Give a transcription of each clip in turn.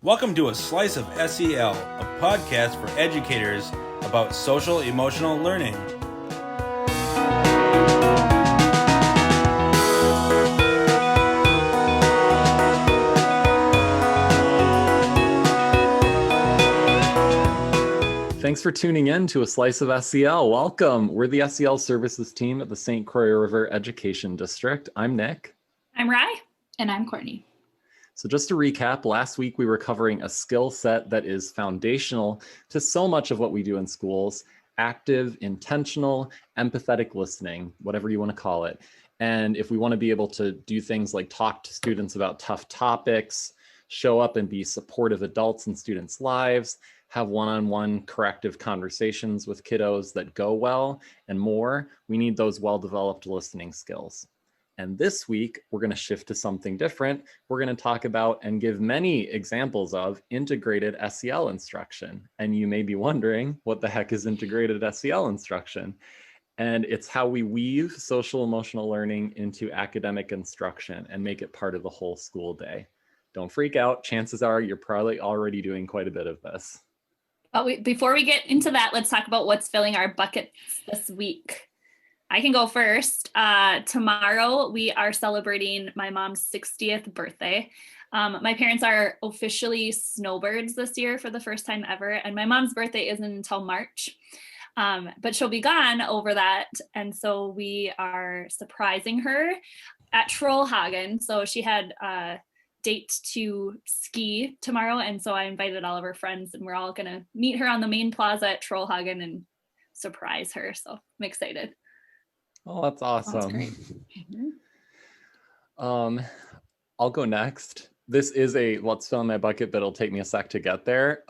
Welcome to A Slice of SEL, a podcast for educators about social emotional learning. Thanks for tuning in to A Slice of SEL. Welcome. We're the SEL services team at the St. Croix River Education District. I'm Nick. I'm Rye. And I'm Courtney. So just to recap, last week we were covering a skill set that is foundational to so much of what we do in schools: active, intentional, empathetic listening, whatever you want to call it. And if we want to be able to do things like talk to students about tough topics, show up and be supportive adults in students' lives, have one-on-one corrective conversations with kiddos that go well, and more, we need those well-developed listening skills. And this week, we're going to shift to something different. We're going to talk about and give many examples of integrated SEL instruction. And you may be wondering, what the heck is integrated SEL instruction? And it's how we weave social emotional learning into academic instruction and make it part of the whole school day. Don't freak out. Chances are you're probably already doing quite a bit of this. But before we get into that, let's talk about what's filling our buckets this week. I can go first. Tomorrow, we are celebrating my mom's 60th birthday. My parents are officially snowbirds this year for the first time ever, and my mom's birthday isn't until March, but she'll be gone over that, and so we are surprising her at Trollhagen. So she had a date to ski tomorrow, and so I invited all of her friends, and we're all going to meet her on the main plaza at Trollhagen and surprise her, so I'm excited. Oh, that's awesome. That's I'll go next. This is what's filling my bucket, but it'll take me a sec to get there.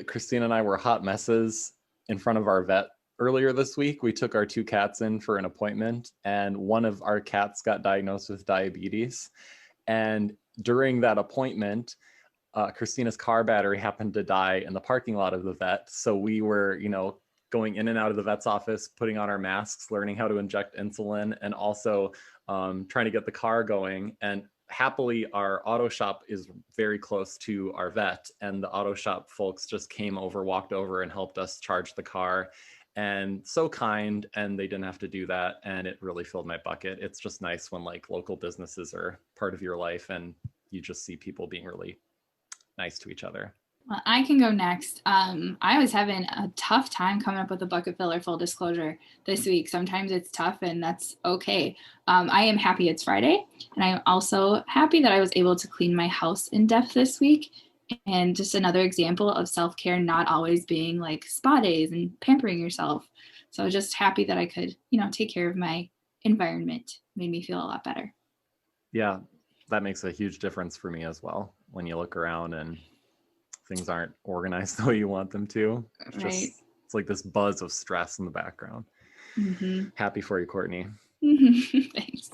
Christina and I were hot messes in front of our vet earlier this week. We took our two cats in for an appointment, and one of our cats got diagnosed with diabetes. And during that appointment, Christina's car battery happened to die in the parking lot of the vet. So we were, going in and out of the vet's office, putting on our masks, learning how to inject insulin, and also trying to get the car going. And happily, our auto shop is very close to our vet, and the auto shop folks just walked over and helped us charge the car. And so kind, and they didn't have to do that, and it really filled my bucket. It's just nice when local businesses are part of your life and you just see people being really nice to each other. Well, I can go next. I was having a tough time coming up with a bucket filler, full disclosure, this week. Sometimes it's tough, and that's okay. I am happy it's Friday, and I'm also happy that I was able to clean my house in depth this week. And just another example of self-care not always being like spa days and pampering yourself. So just happy that I could, take care of my environment. Made me feel a lot better. Yeah, that makes a huge difference for me as well. When you look around and things aren't organized the way you want them to. It's like this buzz of stress in the background. Mm-hmm. Happy for you, Courtney. Thanks.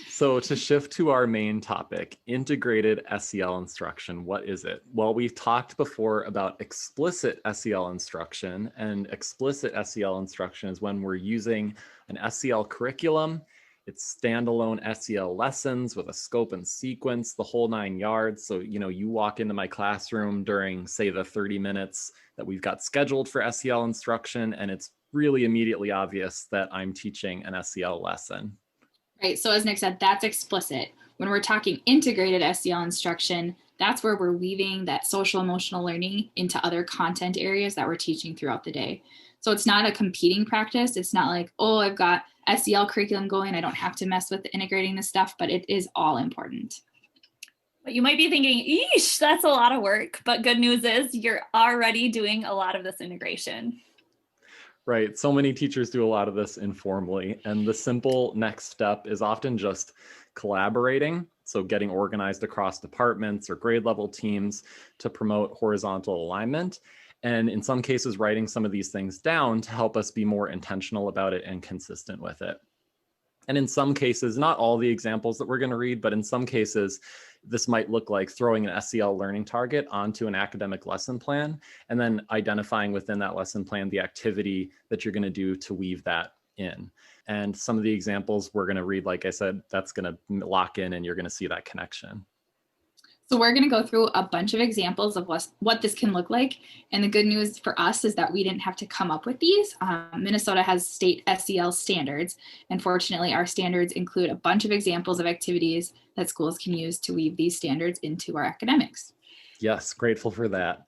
So to shift to our main topic, integrated SEL instruction, what is it? Well, we've talked before about explicit SEL instruction, and explicit SEL instruction is when we're using an SEL curriculum. It's standalone SEL lessons with a scope and sequence, the whole 9 yards. So, you walk into my classroom during, say, the 30 minutes that we've got scheduled for SEL instruction, and it's really immediately obvious that I'm teaching an SEL lesson. Right. So as Nick said, that's explicit. When we're talking integrated SEL instruction, that's where we're weaving that social emotional learning into other content areas that we're teaching throughout the day. So it's not a competing practice. It's not like, oh, I've got SEL curriculum going, I don't have to mess with integrating this stuff, but it is all important. But you might be thinking, eesh, that's a lot of work. But good news is you're already doing a lot of this integration. Right. So many teachers do a lot of this informally. And the simple next step is often just collaborating. So getting organized across departments or grade level teams to promote horizontal alignment. And in some cases, writing some of these things down to help us be more intentional about it and consistent with it. And in some cases, not all the examples that we're going to read, but in some cases, this might look like throwing an SEL learning target onto an academic lesson plan, and then identifying within that lesson plan the activity that you're going to do to weave that in. And some of the examples we're going to read, like I said, that's going to lock in and you're going to see that connection. So we're going to go through a bunch of examples of what this can look like. And the good news for us is that we didn't have to come up with these. Minnesota has state SEL standards. And fortunately, our standards include a bunch of examples of activities that schools can use to weave these standards into our academics. Yes, grateful for that.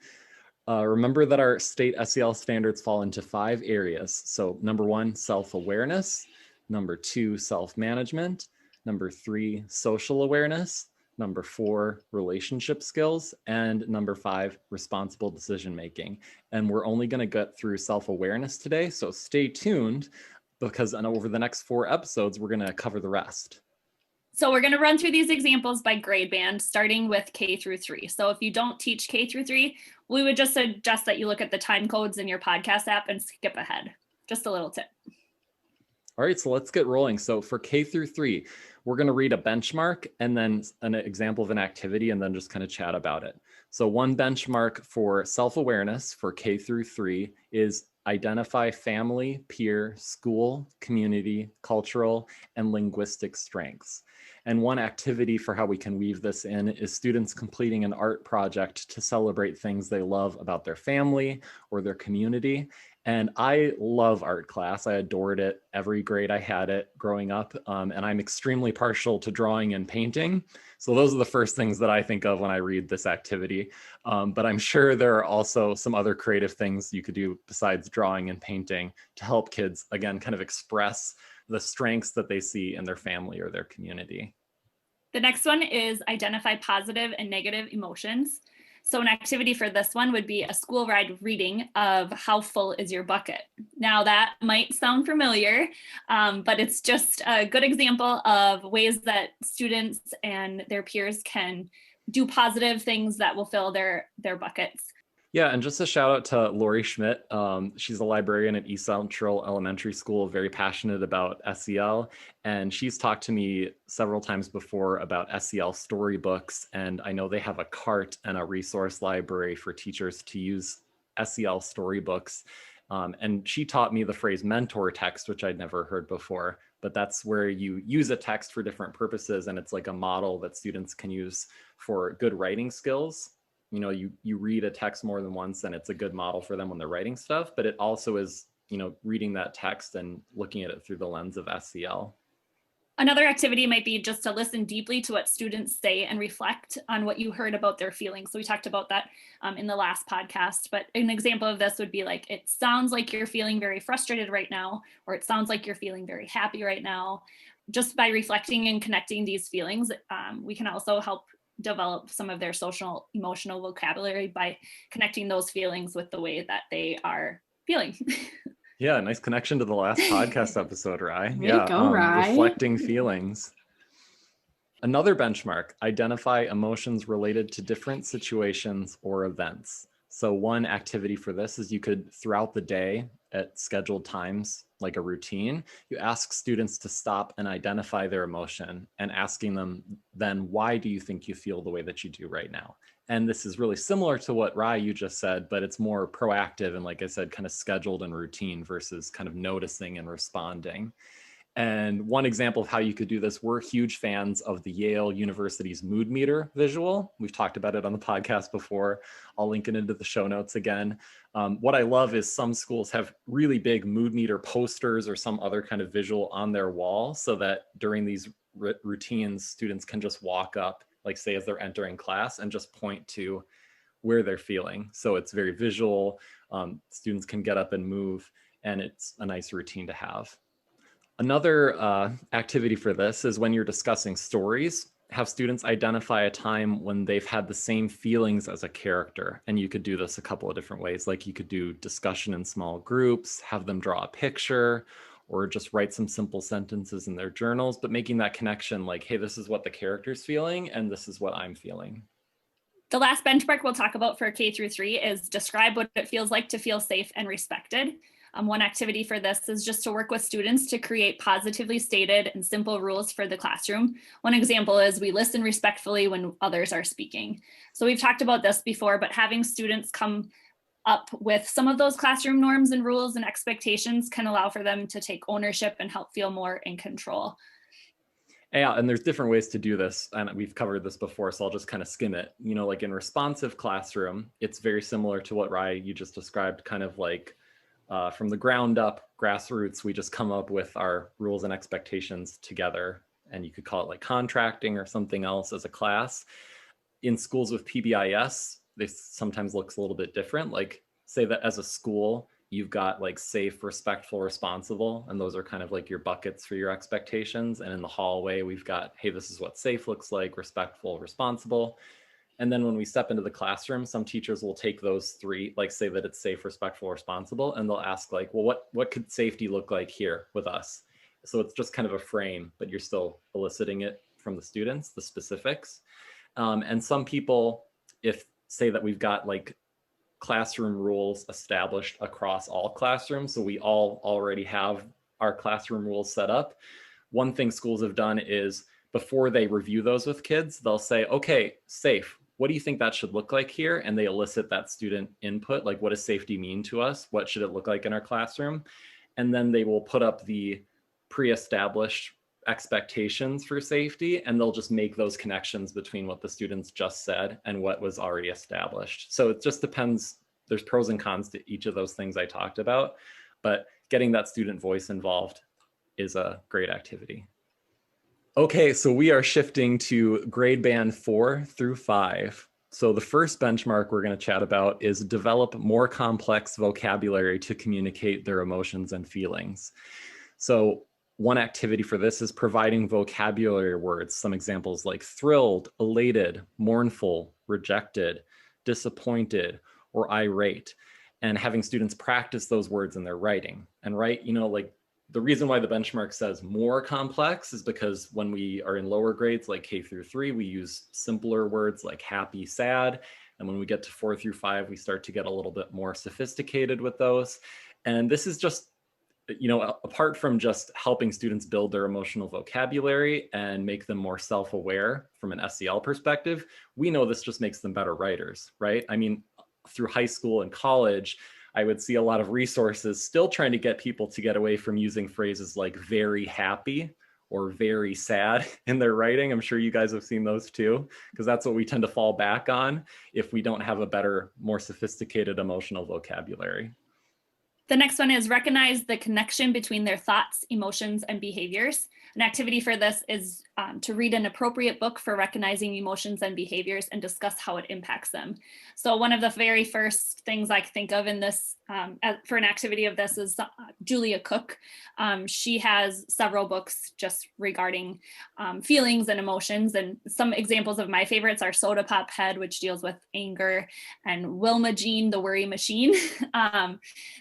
Remember that our state SEL standards fall into 5 areas. So number 1, self-awareness. Number 2, self-management. Number 3, social awareness. Number 4, relationship skills. And number 5, responsible decision-making. And we're only going to get through self-awareness today. So stay tuned because over the next 4 episodes, we're going to cover the rest. So we're going to run through these examples by grade band, starting with K through 3. So if you don't teach K through 3, we would just suggest that you look at the time codes in your podcast app and skip ahead. Just a little tip. All right, so let's get rolling. So for K through 3, we're going to read a benchmark and then an example of an activity and then just kind of chat about it. So one benchmark for self-awareness for K through 3 is identify family, peer, school, community, cultural, and linguistic strengths. And one activity for how we can weave this in is students completing an art project to celebrate things they love about their family or their community. And I love art class. I adored it every grade I had it growing up. And I'm extremely partial to drawing and painting. So those are the first things that I think of when I read this activity. But I'm sure there are also some other creative things you could do besides drawing and painting to help kids, again, kind of express the strengths that they see in their family or their community. The next one is identify positive and negative emotions. So an activity for this one would be a school ride reading of How Full Is Your Bucket? Now that might sound familiar, but it's just a good example of ways that students and their peers can do positive things that will fill their buckets. Yeah, and just a shout out to Lori Schmidt. She's a librarian at East Central Elementary School, very passionate about SEL. And she's talked to me several times before about SEL storybooks. And I know they have a cart and a resource library for teachers to use SEL storybooks. And she taught me the phrase mentor text, which I'd never heard before. But that's where you use a text for different purposes. And it's like a model that students can use for good writing skills. You know, you read a text more than once and it's a good model for them when they're writing stuff, but it also is, you know, reading that text and looking at it through the lens of SEL. Another activity might be just to listen deeply to what students say and reflect on what you heard about their feelings. So we talked about that in the last podcast, but an example of this would be like, it sounds like you're feeling very frustrated right now, or it sounds like you're feeling very happy right now. Just by reflecting and connecting these feelings, we can also help develop some of their social emotional vocabulary by connecting those feelings with the way that they are feeling. Yeah, nice connection to the last podcast episode, Rye. Way to go, Rye. Reflecting feelings. Another benchmark, identify emotions related to different situations or events. So one activity for this is you could, throughout the day at scheduled times, like a routine, you ask students to stop and identify their emotion and asking them then, why do you think you feel the way that you do right now? And this is really similar to what Rye you just said, but it's more proactive and, like I said, kind of scheduled and routine versus kind of noticing and responding. And one example of how you could do this, we're huge fans of the Yale University's mood meter visual. We've talked about it on the podcast before. I'll link it into the show notes again. What I love is some schools have really big mood meter posters or some other kind of visual on their wall so that during these routines, students can just walk up, like say as they're entering class, and just point to where they're feeling. So it's very visual. Students can get up and move, and it's a nice routine to have. Another activity for this is when you're discussing stories, have students identify a time when they've had the same feelings as a character. And you could do this a couple of different ways. Like you could do discussion in small groups, have them draw a picture, or just write some simple sentences in their journals, but making that connection like, hey, this is what the character's feeling and this is what I'm feeling. The last benchmark we'll talk about for K through 3 is describe what it feels like to feel safe and respected. One activity for this is just to work with students to create positively stated and simple rules for the classroom. One example is we listen respectfully when others are speaking. So we've talked about this before, but having students come up with some of those classroom norms and rules and expectations can allow for them to take ownership and help feel more in control. Yeah, and there's different ways to do this, and we've covered this before, so I'll just kind of skim it. Like in responsive classroom, it's very similar to what Rye you just described, kind of like from the ground up, grassroots, we just come up with our rules and expectations together, and you could call it like contracting or something else as a class. In schools with PBIS, this sometimes looks a little bit different. Like say that as a school, you've got like safe, respectful, responsible, and those are kind of like your buckets for your expectations. And in the hallway, we've got, hey, this is what safe looks like, respectful, responsible. And then when we step into the classroom, some teachers will take those three, like say that it's safe, respectful, responsible, and they'll ask like, well, what could safety look like here with us? So it's just kind of a frame, but you're still eliciting it from the students, the specifics. And some people, if say that we've got like classroom rules established across all classrooms, so we all already have our classroom rules set up. One thing schools have done is before they review those with kids, they'll say, okay, safe, what do you think that should look like here? And they elicit that student input, like what does safety mean to us? What should it look like in our classroom? And then they will put up the pre-established expectations for safety, and they'll just make those connections between what the students just said and what was already established. So it just depends. There's pros and cons to each of those things I talked about, but getting that student voice involved is a great activity. Okay, so we are shifting to grade band 4 through 5. So the first benchmark we're going to chat about is develop more complex vocabulary to communicate their emotions and feelings. So one activity for this is providing vocabulary words. Some examples like thrilled, elated, mournful, rejected, disappointed, or irate, and having students practice those words in their writing. And write, like the reason why the benchmark says more complex is because when we are in lower grades like K through 3, we use simpler words like happy, sad. And when we get to 4 through 5, we start to get a little bit more sophisticated with those. And this is just, apart from just helping students build their emotional vocabulary and make them more self-aware from an SEL perspective, we know this just makes them better writers, right? I mean, through high school and college, I would see a lot of resources still trying to get people to get away from using phrases like very happy or very sad in their writing. I'm sure you guys have seen those too, because that's what we tend to fall back on if we don't have a better, more sophisticated emotional vocabulary. The next one is recognize the connection between their thoughts, emotions, and behaviors. An activity for this is to read an appropriate book for recognizing emotions and behaviors and discuss how it impacts them. So one of the very first things I think of in this for an activity of this is Julia Cook. She has several books just regarding feelings and emotions. And some examples of my favorites are Soda Pop Head, which deals with anger, and Wilma Jean, the Worry Machine.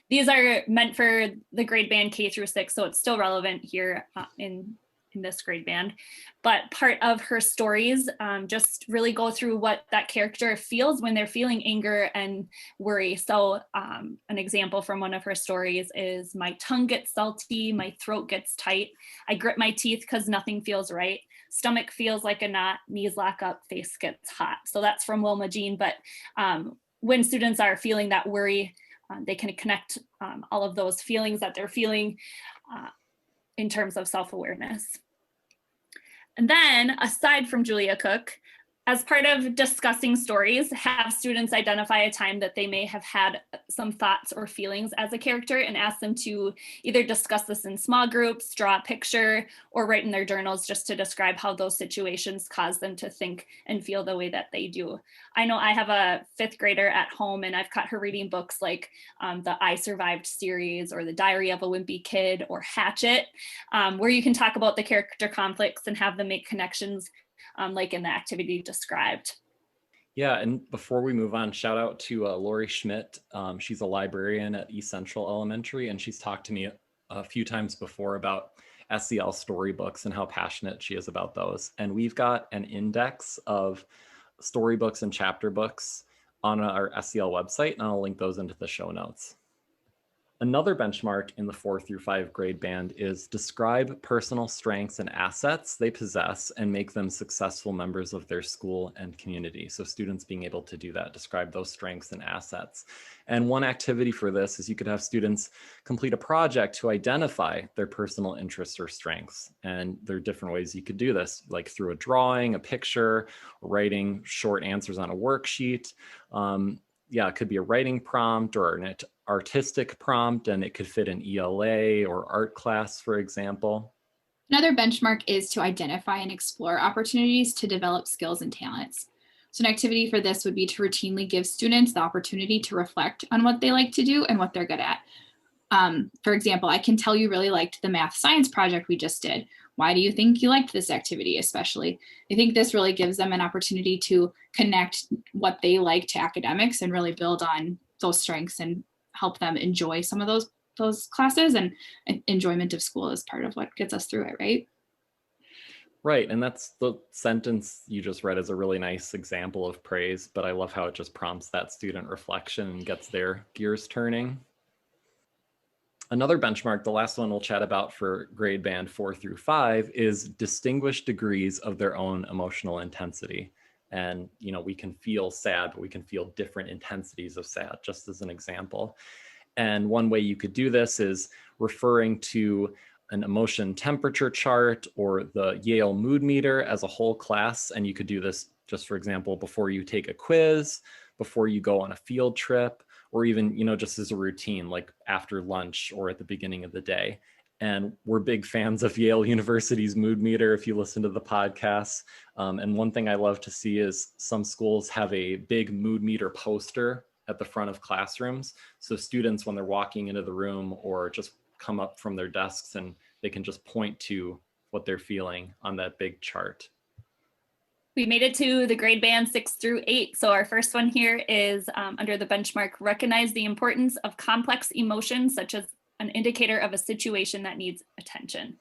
These are meant for the grade band K through 6, so it's still relevant here in this grade band. But part of her stories just really go through what that character feels when they're feeling anger and worry. So an example from one of her stories is, my tongue gets salty, my throat gets tight, I grit my teeth because nothing feels right, stomach feels like a knot, knees lock up, face gets hot. So that's from Wilma Jean. But when students are feeling that worry, they can connect all of those feelings that they're feeling in terms of self-awareness. And then, aside from Julia Cook, as part of discussing stories, have students identify a time that they may have had some thoughts or feelings as a character, and ask them to either discuss this in small groups, draw a picture, or write in their journals just to describe how those situations cause them to think and feel the way that they do. I know I have a 5th grader at home, and I've caught her reading books like the I Survived series, or The Diary of a Wimpy Kid, or Hatchet, where you can talk about the character conflicts and have them make connections like in the activity described. Yeah, and before we move on, shout out to Lori Schmidt. She's a librarian at East Central Elementary, and she's talked to me a few times before about SEL storybooks and how passionate she is about those. And we've got an index of storybooks and chapter books on our SEL website, and I'll link those into the show notes. Another benchmark in the 4 through 5 grade band is describe personal strengths and assets they possess and make them successful members of their school and community. So students being able to do that, describe those strengths and assets. And one activity for this is you could have students complete a project to identify their personal interests or strengths. And there are different ways you could do this, like through a drawing, a picture, writing short answers on a worksheet. It could be a writing prompt or an artistic prompt, and it could fit in ELA or art class, for example. Another benchmark is to identify and explore opportunities to develop skills and talents. So an activity for this would be to routinely give students the opportunity to reflect on what they like to do and what they're good at. For example, I can tell you really liked the math science project we just did. Why do you think you liked this activity especially? I think this really gives them an opportunity to connect what they like to academics and really build on those strengths and help them enjoy some of those classes, and enjoyment of school is part of what gets us through it, right? Right, and that's the sentence you just read is a really nice example of praise, but I love how it just prompts that student reflection and gets their gears turning. Another benchmark, the last one we'll chat about for grade band 4 through 5, is distinguished degrees of their own emotional intensity. And, we can feel sad, but we can feel different intensities of sad, just as an example. And one way you could do this is referring to an emotion temperature chart or the Yale mood meter as a whole class. And you could do this just, for example, before you take a quiz, before you go on a field trip, or even, just as a routine, like after lunch or at the beginning of the day. And we're big fans of Yale University's mood meter if you listen to the podcast. And one thing I love to see is some schools have a big mood meter poster at the front of classrooms. So students, when they're walking into the room or just come up from their desks, and they can just point to what they're feeling on that big chart. We made it to the grade band 6 through 8. So our first one here is under the benchmark, recognize the importance of complex emotions, such as an indicator of a situation that needs attention.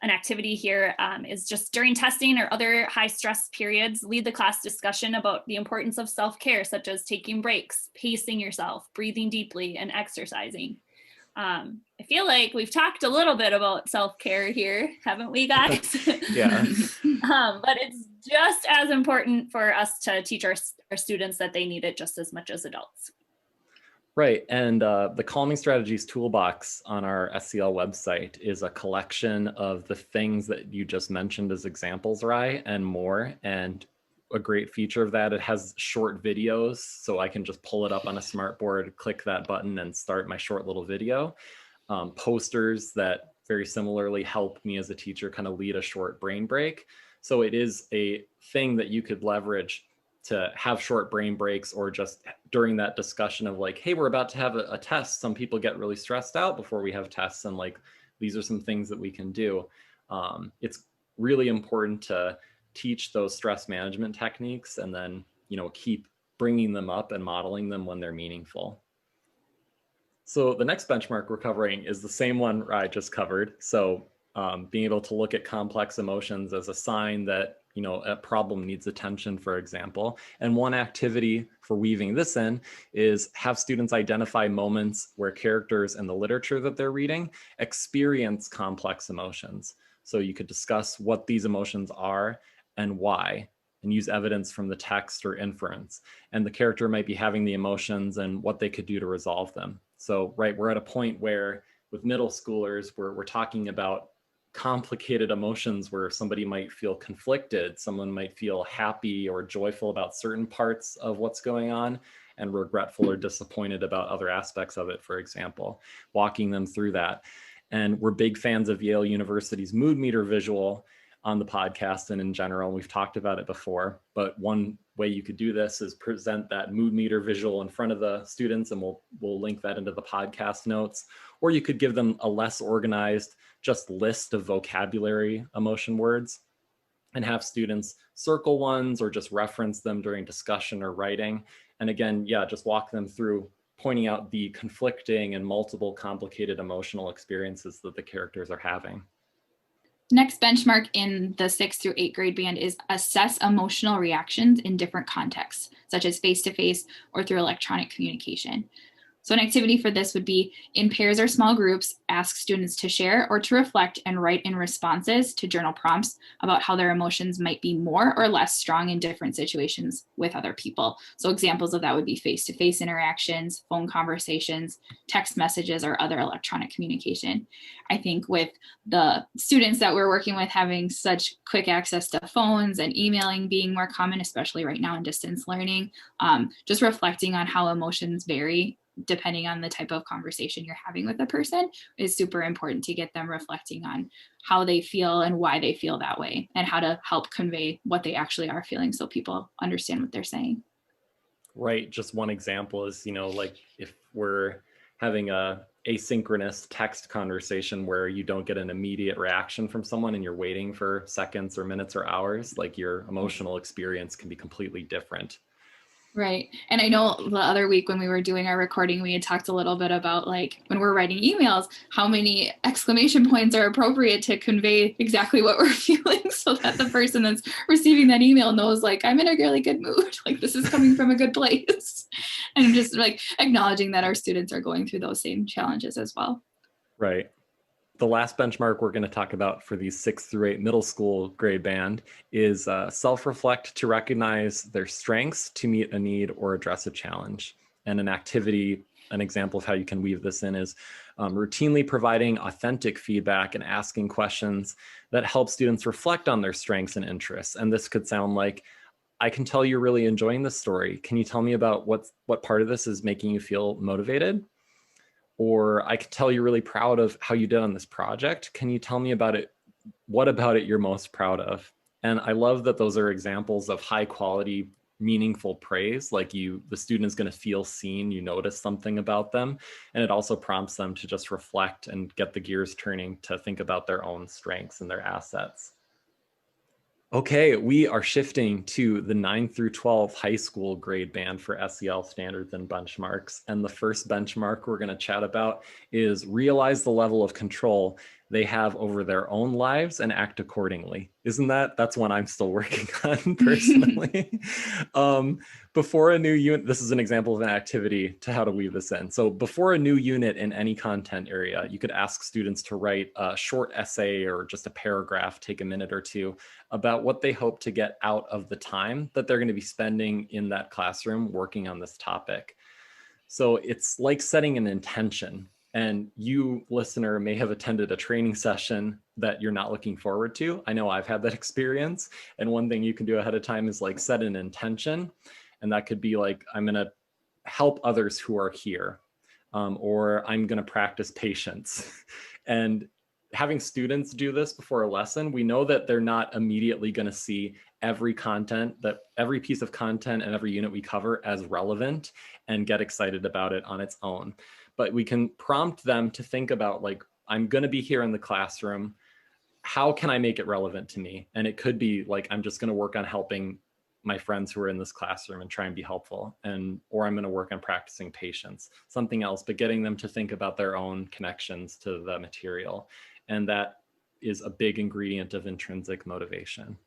An activity here is just during testing or other high stress periods, lead the class discussion about the importance of self-care, such as taking breaks, pacing yourself, breathing deeply, and exercising. I feel like we've talked a little bit about self-care here, haven't we, guys? Yeah. But it's just as important for us to teach our students that they need it just as much as adults. Right. And the Calming Strategies Toolbox on our SEL website is a collection of the things that you just mentioned as examples, Rye, and more. And a great feature of that, it has short videos, so I can just pull it up on a smartboard, click that button, and start my short little video. Posters that very similarly help me as a teacher kind of lead a short brain break. So it is a thing that you could leverage to have short brain breaks, or just during that discussion of like, hey, we're about to have a test. Some people get really stressed out before we have tests, and like, these are some things that we can do. It's really important to teach those stress management techniques, and then, keep bringing them up and modeling them when they're meaningful. So the next benchmark we're covering is the same one I just covered. So being able to look at complex emotions as a sign that, a problem needs attention, for example. And one activity for weaving this in is have students identify moments where characters in the literature that they're reading experience complex emotions. So you could discuss what these emotions are and why, and use evidence from the text or inference. And the character might be having the emotions and what they could do to resolve them. So, right, we're at a point where with middle schoolers, we're talking about complicated emotions where somebody might feel conflicted, someone might feel happy or joyful about certain parts of what's going on, and regretful or disappointed about other aspects of it, for example, walking them through that. And we're big fans of Yale University's mood meter visual on the podcast and in general. We've talked about it before, but one way you could do this is present that mood meter visual in front of the students, and we'll link that into the podcast notes. Or you could give them a less organized, just list of vocabulary emotion words, and have students circle ones or just reference them during discussion or writing. And again, just walk them through pointing out the conflicting and multiple complicated emotional experiences that the characters are having. Next benchmark in the 6th through 8th grade band is assess emotional reactions in different contexts, such as face-to-face or through electronic communication. So an activity for this would be in pairs or small groups, ask students to share or to reflect and write in responses to journal prompts about how their emotions might be more or less strong in different situations with other people. So examples of that would be face-to-face interactions, phone conversations, text messages, or other electronic communication. I think with the students that we're working with having such quick access to phones and emailing being more common, especially right now in distance learning, just reflecting on how emotions vary depending on the type of conversation you're having with a person is super important to get them reflecting on how they feel and why they feel that way and how to help convey what they actually are feeling so people understand what they're saying. Right. Just one example is, like if we're having a asynchronous text conversation where you don't get an immediate reaction from someone and you're waiting for seconds or minutes or hours, like your emotional experience can be completely different. Right. And I know the other week when we were doing our recording, we had talked a little bit about like when we're writing emails, how many exclamation points are appropriate to convey exactly what we're feeling so that the person that's receiving that email knows like, I'm in a really good mood. Like this is coming from a good place. And just like acknowledging that our students are going through those same challenges as well. Right. The last benchmark we're going to talk about for these 6th through 8 middle school grade band is self-reflect to recognize their strengths to meet a need or address a challenge. And an activity, an example of how you can weave this in is routinely providing authentic feedback and asking questions that help students reflect on their strengths and interests. And this could sound like, I can tell you're really enjoying this story. Can you tell me about what part of this is making you feel motivated? Or I can tell you're really proud of how you did on this project. Can you tell me about it? What about it you're most proud of? And I love that those are examples of high quality, meaningful praise. Like the student is going to feel seen, you notice something about them. And it also prompts them to just reflect and get the gears turning to think about their own strengths and their assets. Okay, we are shifting to the 9 through 12 high school grade band for SEL standards and benchmarks. And the first benchmark we're going to chat about is realize the level of control they have over their own lives and act accordingly. That's one I'm still working on personally. Before a new unit, this is an example of an activity to how to weave this in. So before a new unit in any content area, you could ask students to write a short essay or just a paragraph, take a minute or two, about what they hope to get out of the time that they're going to be spending in that classroom working on this topic. So it's like setting an intention. And you, listener, may have attended a training session that you're not looking forward to. I know I've had that experience. And one thing you can do ahead of time is like set an intention. And that could be like, I'm going to help others who are here, or I'm going to practice patience. And having students do this before a lesson, we know that they're not immediately going to see every piece of content and every unit we cover as relevant and get excited about it on its own. But we can prompt them to think about like, I'm going to be here in the classroom. How can I make it relevant to me? And it could be like, I'm just going to work on helping my friends who are in this classroom and try and be helpful, or I'm going to work on practicing patience, something else, but getting them to think about their own connections to the material. And that is a big ingredient of intrinsic motivation.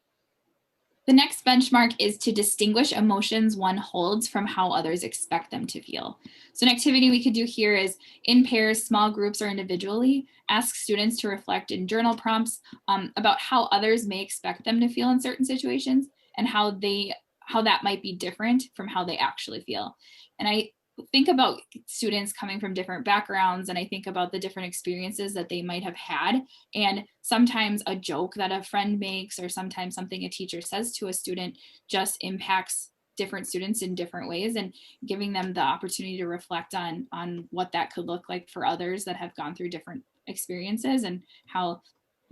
The next benchmark is to distinguish emotions one holds from how others expect them to feel. So an activity we could do here is in pairs, small groups, or individually, ask students to reflect in journal prompts about how others may expect them to feel in certain situations and how that might be different from how they actually feel. And I think about students coming from different backgrounds, and I think about the different experiences that they might have had. And sometimes a joke that a friend makes, or sometimes something a teacher says to a student just impacts different students in different ways, and giving them the opportunity to reflect on what that could look like for others that have gone through different experiences, and how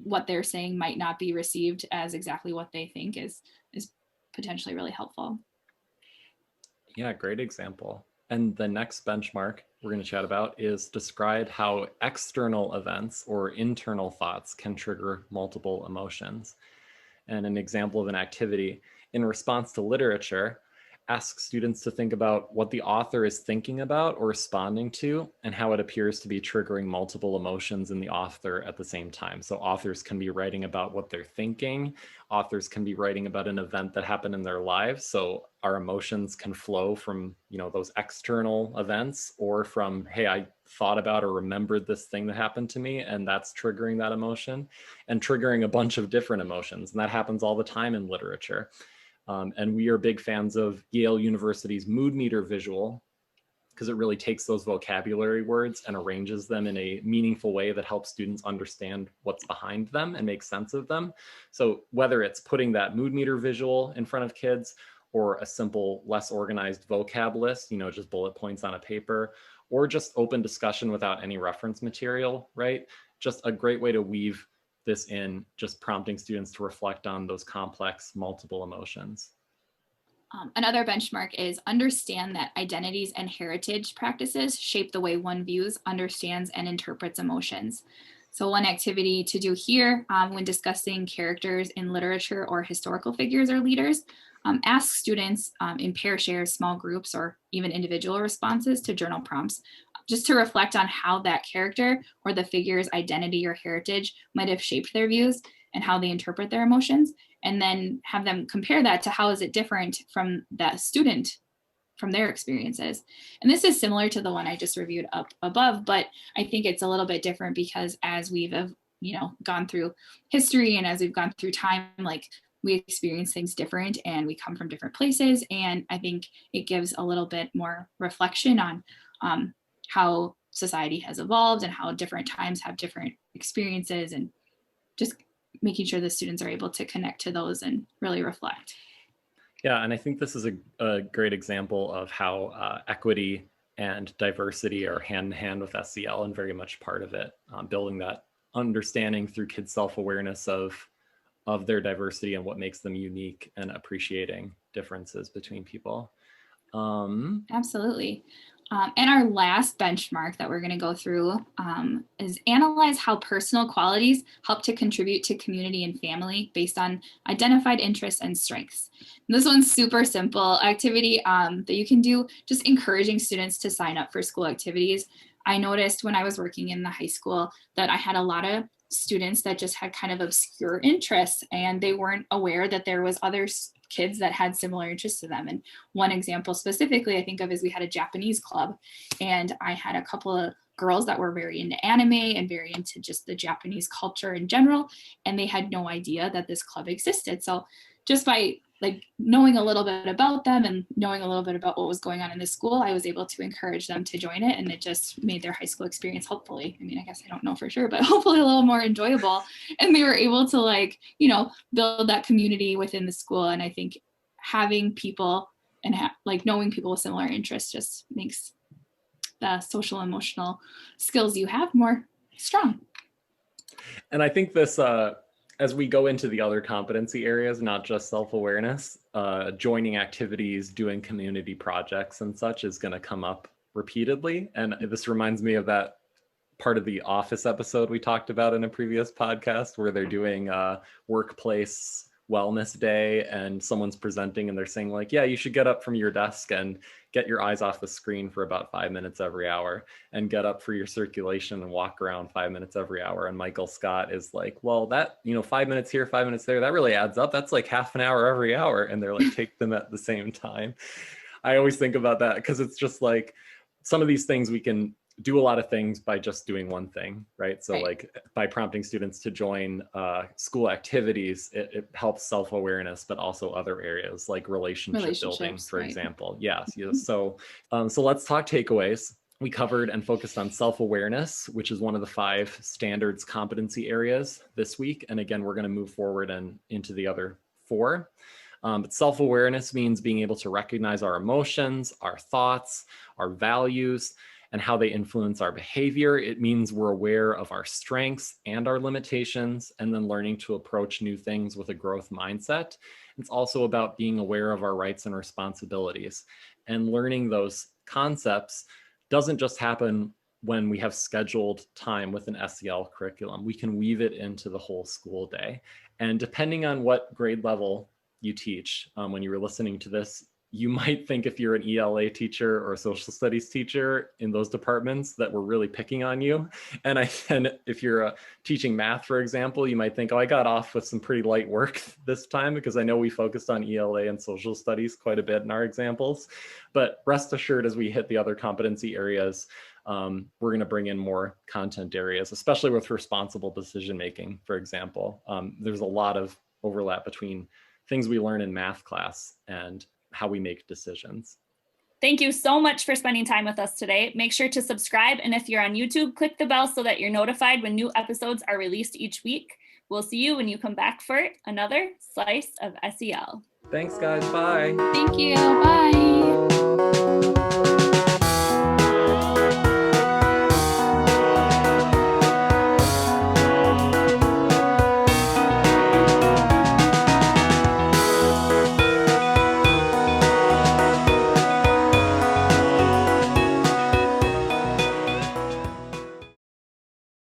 what they're saying might not be received as exactly what they think is potentially really helpful. Yeah, great example. And the next benchmark we're going to chat about is describe how external events or internal thoughts can trigger multiple emotions. And an example of an activity: in response to literature, ask students to think about what the author is thinking about or responding to, and how it appears to be triggering multiple emotions in the author at the same time. So authors can be writing about what they're thinking. Authors can be writing about an event that happened in their lives. So our emotions can flow from, those external events, or from, hey, I thought about or remembered this thing that happened to me, and that's triggering that emotion, and triggering a bunch of different emotions. And that happens all the time in literature. And we are big fans of Yale University's mood meter visual, because it really takes those vocabulary words and arranges them in a meaningful way that helps students understand what's behind them and make sense of them. So whether it's putting that mood meter visual in front of kids, or a simple, less organized vocab list, just bullet points on a paper, or just open discussion without any reference material, right? Just a great way to weave this in, just prompting students to reflect on those complex, multiple emotions. Another benchmark is understand that identities and heritage practices shape the way one views, understands, and interprets emotions. So one activity to do here when discussing characters in literature or historical figures or leaders, ask students in pair shares, small groups, or even individual responses to journal prompts, just to reflect on how that character or the figure's identity or heritage might have shaped their views and how they interpret their emotions, and then have them compare that to how is it different from that student, from their experiences. And this is similar to the one I just reviewed up above, but I think it's a little bit different because as we've gone through history and as we've gone through time, like we experience things different and we come from different places. And I think it gives a little bit more reflection on how society has evolved and how different times have different experiences, and just making sure the students are able to connect to those and really reflect. Yeah, and I think this is a great example of how equity and diversity are hand in hand with SEL, and very much part of it, building that understanding through kids' self-awareness of their diversity and what makes them unique, and appreciating differences between people. Absolutely. And our last benchmark that we're going to go through is analyze how personal qualities help to contribute to community and family based on identified interests and strengths. And this one's super simple activity that you can do, just encouraging students to sign up for school activities. I noticed when I was working in the high school that I had a lot of students that just had kind of obscure interests, and they weren't aware that there was other kids that had similar interests to them. And one example specifically I think of is we had a Japanese club, and I had a couple of girls that were very into anime and very into just the Japanese culture in general, and they had no idea that this club existed. So just by knowing a little bit about them and knowing a little bit about what was going on in the school, I was able to encourage them to join it, and it just made their high school experience, hopefully, I guess I don't know for sure, but hopefully a little more enjoyable. And they were able to build that community within the school. And I think having people and knowing people with similar interests just makes the social emotional skills you have more strong. And I think this, as we go into the other competency areas, not just self-awareness, joining activities, doing community projects and such is going to come up repeatedly. And this reminds me of that part of the Office episode we talked about in a previous podcast, where they're doing workplace wellness day, and someone's presenting and they're saying yeah, you should get up from your desk and get your eyes off the screen for about 5 minutes every hour, and get up for your circulation and walk around 5 minutes every hour. And Michael Scott is well, that 5 minutes here, 5 minutes there, that really adds up. That's half an hour every hour. And they're take them at the same time. I always think about that, because it's just some of these things we can do a lot of things by just doing one thing, right? So right. By prompting students to join school activities, it helps self-awareness, but also other areas like relationship building, for example. Yes. So let's talk takeaways. We covered and focused on self-awareness, which is one of the 5 standards competency areas this week. And again, we're going to move forward and into the other 4. But self-awareness means being able to recognize our emotions, our thoughts, our values, and how they influence our behavior. It means we're aware of our strengths and our limitations, and then learning to approach new things with a growth mindset. It's also about being aware of our rights and responsibilities. And learning those concepts doesn't just happen when we have scheduled time with an SEL curriculum. We can weave it into the whole school day. And depending on what grade level you teach, when you were listening to this you might think if you're an ELA teacher or a social studies teacher in those departments that we're really picking on you. And if you're teaching math, for example, you might think, oh, I got off with some pretty light work this time because I know we focused on ELA and social studies quite a bit in our examples. But rest assured, as we hit the other competency areas, we're going to bring in more content areas, especially with responsible decision making, for example. There's a lot of overlap between things we learn in math class and how we make decisions. Thank you so much for spending time with us today. Make sure to subscribe. And if you're on YouTube, click the bell so that you're notified when new episodes are released each week. We'll see you when you come back for another Slice of SEL. Thanks, guys. Bye. Thank you. Bye.